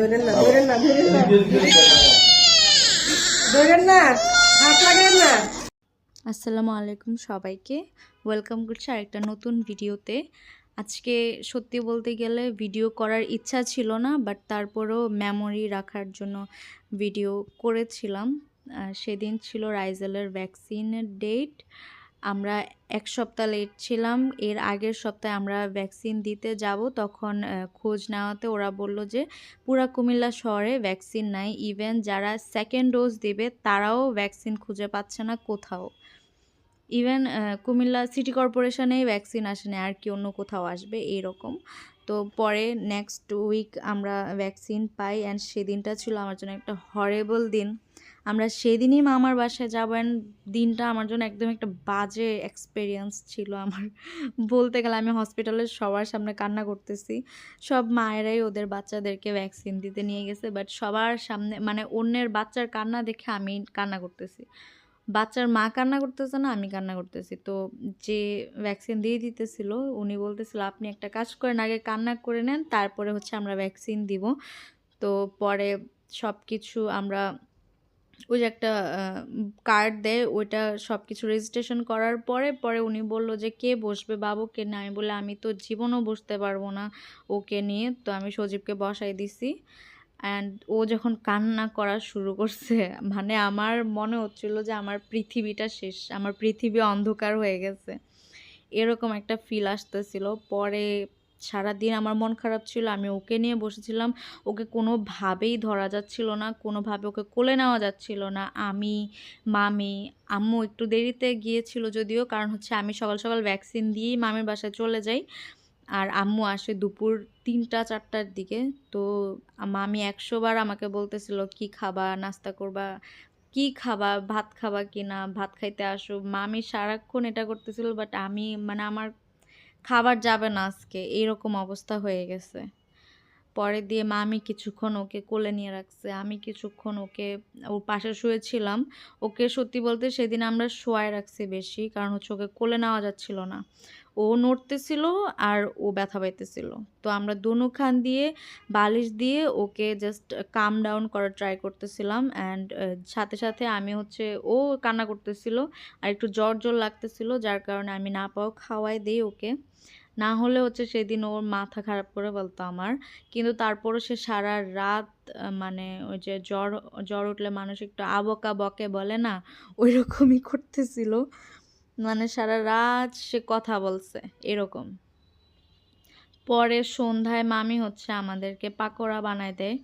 ধরেন না ধরেন না ধরেন না ধরেন না, হাত লাগান না। আসসালামু আলাইকুম সবাইকে, ওয়েলকাম করছি আরেকটা নতুন ভিডিওতে। আজকে সত্যি বলতে গেলে ভিডিও করার ইচ্ছা ছিল না, বাট তারপরেও মেমোরি রাখার জন্য ভিডিও করেছিলাম। সেদিন ছিল রাইজেলের ভ্যাকসিনের ডেট। আমরা এক সপ্তাহ লেট ছিলাম। এর আগের সপ্তাহে আমরা ভ্যাকসিন দিতে যাব, তখন খোঁজ নেওয়াতে ওরা বলল যে পুরা কুমিল্লা শহরে ভ্যাকসিন নাই, ইভেন যারা সেকেন্ড ডোজ দেবে তারাও ভ্যাকসিন খুঁজে পাচ্ছে না কোথাও। ইভেন কুমিল্লা সিটি কর্পোরেশনেই ভ্যাকসিন আসেনি, আর কি অন্য কোথাও আসবে এইরকম। তো পরে নেক্সট উইক আমরা ভ্যাকসিন পাই, অ্যান্ড সেদিনটা ছিল আমার জন্য একটা হরেবল দিন। আমরা সেদিনই মামার বাসায় যাবো, অ্যান্ড দিনটা আমার জন্য একদম একটা বাজে এক্সপিরিয়েন্স ছিল আমার। বলতে গেলে আমি হসপিটালের সবার সামনে কান্না করতেছি। সব মায়েরাই ওদের বাচ্চাদেরকে ভ্যাকসিন দিতে নিয়ে গেছে, বাট সবার সামনে মানে অন্যের বাচ্চার কান্না দেখে আমি কান্না করতেছি। বাচ্চার মা কান্না করতেছে না, আমি কান্না করতেছি। তো যে ভ্যাকসিন দিয়ে দিতেছিল উনি বলতেছিল, আপনি একটা কাজ করেন, আগে কান্না করে নেন, তারপরে হচ্ছে আমরা ভ্যাকসিন দিব। তো পরে সব কিছু আমরা ওই যে একটা কার্ড দেয়, ওইটা সব কিছু রেজিস্ট্রেশন করার পরে পরে উনি বলল যে কে বসবে বাবুকে নিয়ে। আমি বলে আমি তো জীবনও বসতে পারবো না ওকে নিয়ে। তো আমি সজীবকে বসাই দিছি। অ্যান্ড ও যখন কান্না করা শুরু করছে, মানে আমার মনে হচ্ছিল যে আমার পৃথিবীটা শেষ, আমার পৃথিবী অন্ধকার হয়ে গেছে, এরকম একটা ফিল আসতেছিল। পরে সারাদিন আমার মন খারাপ ছিল, আমি ওকে নিয়ে বসেছিলাম। ওকে কোনোভাবেই ধরা যাচ্ছিল না, কোনোভাবে ওকে কোলে নেওয়া যাচ্ছিল না। আমি, মামি, আম্মু একটু দেরিতে গিয়েছিল যদিও, কারণ হচ্ছে আমি সকাল সকাল ভ্যাকসিন দিয়েই মামির বাসায় চলে যাই, আর আম্মু আসে দুপুর 3টা-4টার দিকে। তো মামি 100 বার আমাকে বলতেছিল কি খাবা, নাস্তা করবা, কি খাবা, ভাত খাবা কি না, ভাত খাইতে আসো। মামি সারাক্ষণ এটা করতেছিল, বাট আমি মানে আমার খাবার যাবে না আজকে, এইরকম অবস্থা হয়ে গেছে। পরে দিয়ে মামি কিছুক্ষণ ওকে কোলে নিয়ে রাখছে, আমি কিছুক্ষণ ওকে ওর পাশে শুয়েছিলাম। ওকে সত্যি বলতে সেদিন আমরা শোয়ায় রাখছি বেশি, কারণ হচ্ছে ওকে কোলে নেওয়া যাচ্ছিল না। ও নড়তেছিল আর ও ব্যথা পাইতেছিল। তো আমরা দোনোখান দিয়ে বালিশ দিয়ে ওকে জাস্ট কাম ডাউন করার ট্রাই করতেছিলাম। অ্যান্ড সাথে সাথে আমি হচ্ছে, ও কান্না করতেছিল আর একটু জ্বর জ্বর লাগতেছিল, যার কারণে আমি না পাও খাওয়াই দিই ওকে। না হলে হচ্ছে সেদিন ওর মাথা খারাপ করে বলতো আমার। কিন্তু তারপরও সে সারা রাত মানে ওই যে জ্বর জ্বর উঠলে মানুষ একটু আবকা বকে বলে না, ওই রকমই করতেছিল। মানে সারা রাত সে কথা বলছে এরকম। পরে সন্ধ্যায় মামি হচ্ছে আমাদেরকে পাকোড়া বানায় দেয়।